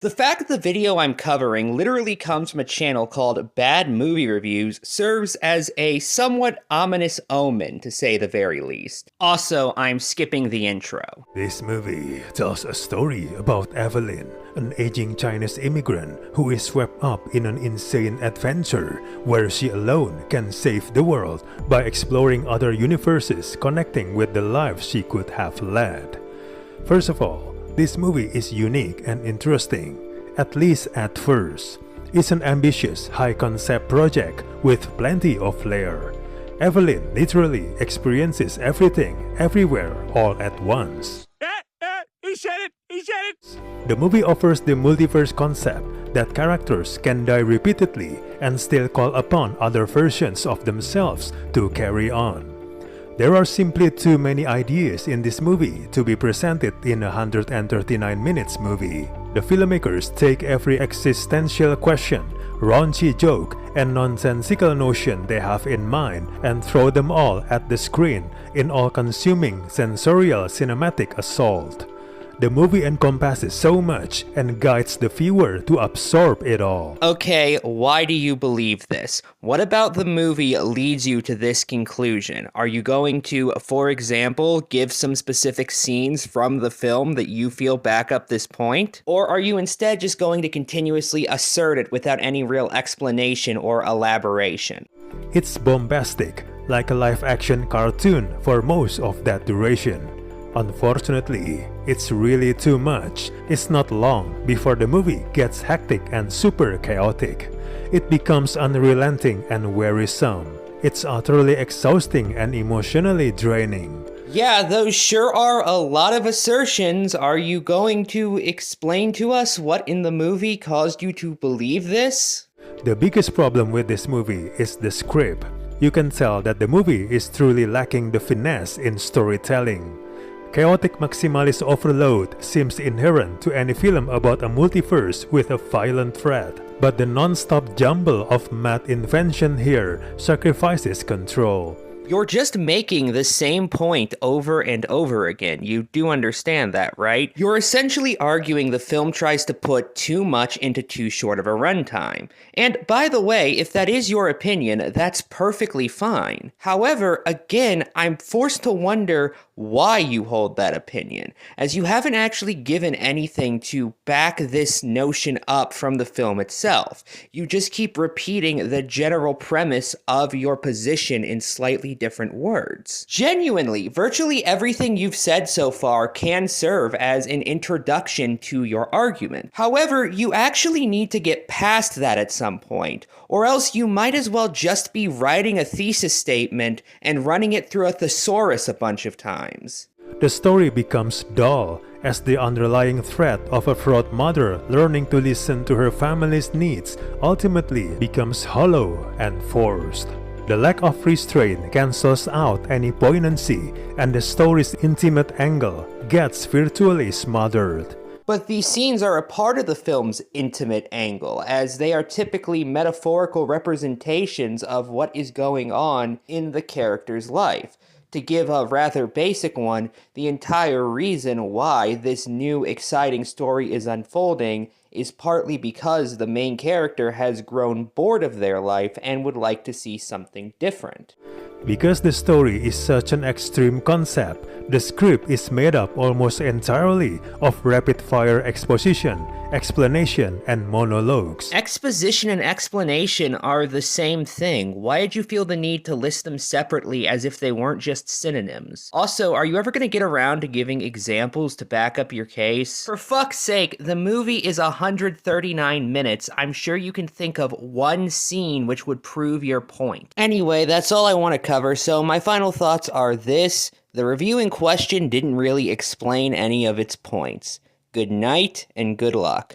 The fact that the video I'm covering literally comes from a channel called Bad Movie Reviews serves as a somewhat ominous omen, to say the very least. Also, I'm skipping the intro. This movie tells a story about Evelyn, an aging Chinese immigrant who is swept up in an insane adventure where she alone can save the world by exploring other universes connecting with the life she could have led. First of all, this movie is unique and interesting, at least at first. It's an ambitious, high-concept project with plenty of flair. Evelyn literally experiences everything, everywhere, all at once. He said it! He said it! The movie offers the multiverse concept that characters can die repeatedly and still call upon other versions of themselves to carry on. There are simply too many ideas in this movie to be presented in a 139 minutes movie. The filmmakers take every existential question, raunchy joke, and nonsensical notion they have in mind and throw them all at the screen in all-consuming sensorial cinematic assault. The movie encompasses so much and guides the viewer to absorb it all. Okay, why do you believe this? What about the movie leads you to this conclusion? Are you going to, for example, give some specific scenes from the film that you feel back up this point? Or are you instead just going to continuously assert it without any real explanation or elaboration? It's bombastic, like a live-action cartoon for most of that duration. Unfortunately, it's really too much. It's not long before the movie gets hectic and super chaotic. It becomes unrelenting and wearisome. It's utterly exhausting and emotionally draining. Yeah, those sure are a lot of assertions. Are you going to explain to us what in the movie caused you to believe this? The biggest problem with this movie is the script. You can tell that the movie is truly lacking the finesse in storytelling. Chaotic maximalist overload seems inherent to any film about a multiverse with a violent threat, but the non-stop jumble of mad invention here sacrifices control. You're just making the same point over and over again. You do understand that, right? You're essentially arguing the film tries to put too much into too short of a runtime. And by the way, if that is your opinion, that's perfectly fine. However, again, I'm forced to wonder why you hold that opinion, as you haven't actually given anything to back this notion up from the film itself. You just keep repeating the general premise of your position in slightly different words. Genuinely, virtually everything you've said so far can serve as an introduction to your argument. However, you actually need to get past that at some point, or else you might as well just be writing a thesis statement and running it through a thesaurus a bunch of times. The story becomes dull as the underlying threat of a fraught mother learning to listen to her family's needs ultimately becomes hollow and forced. The lack of restraint cancels out any poignancy, and the story's intimate angle gets virtually smothered. But these scenes are a part of the film's intimate angle, as they are typically metaphorical representations of what is going on in the character's life. To give a rather basic one, the entire reason why this new exciting story is unfolding is partly because the main character has grown bored of their life and would like to see something different. Because the story is such an extreme concept, the script is made up almost entirely of rapid-fire exposition, explanation, and monologues. Exposition and explanation are the same thing. Why did you feel the need to list them separately as if they weren't just synonyms? Also, are you ever going to get around to giving examples to back up your case? For fuck's sake, the movie is 139 minutes. I'm sure you can think of one scene which would prove your point. Anyway, that's all I want to cover, so my final thoughts are this. The review in question didn't really explain any of its points. Good night and good luck.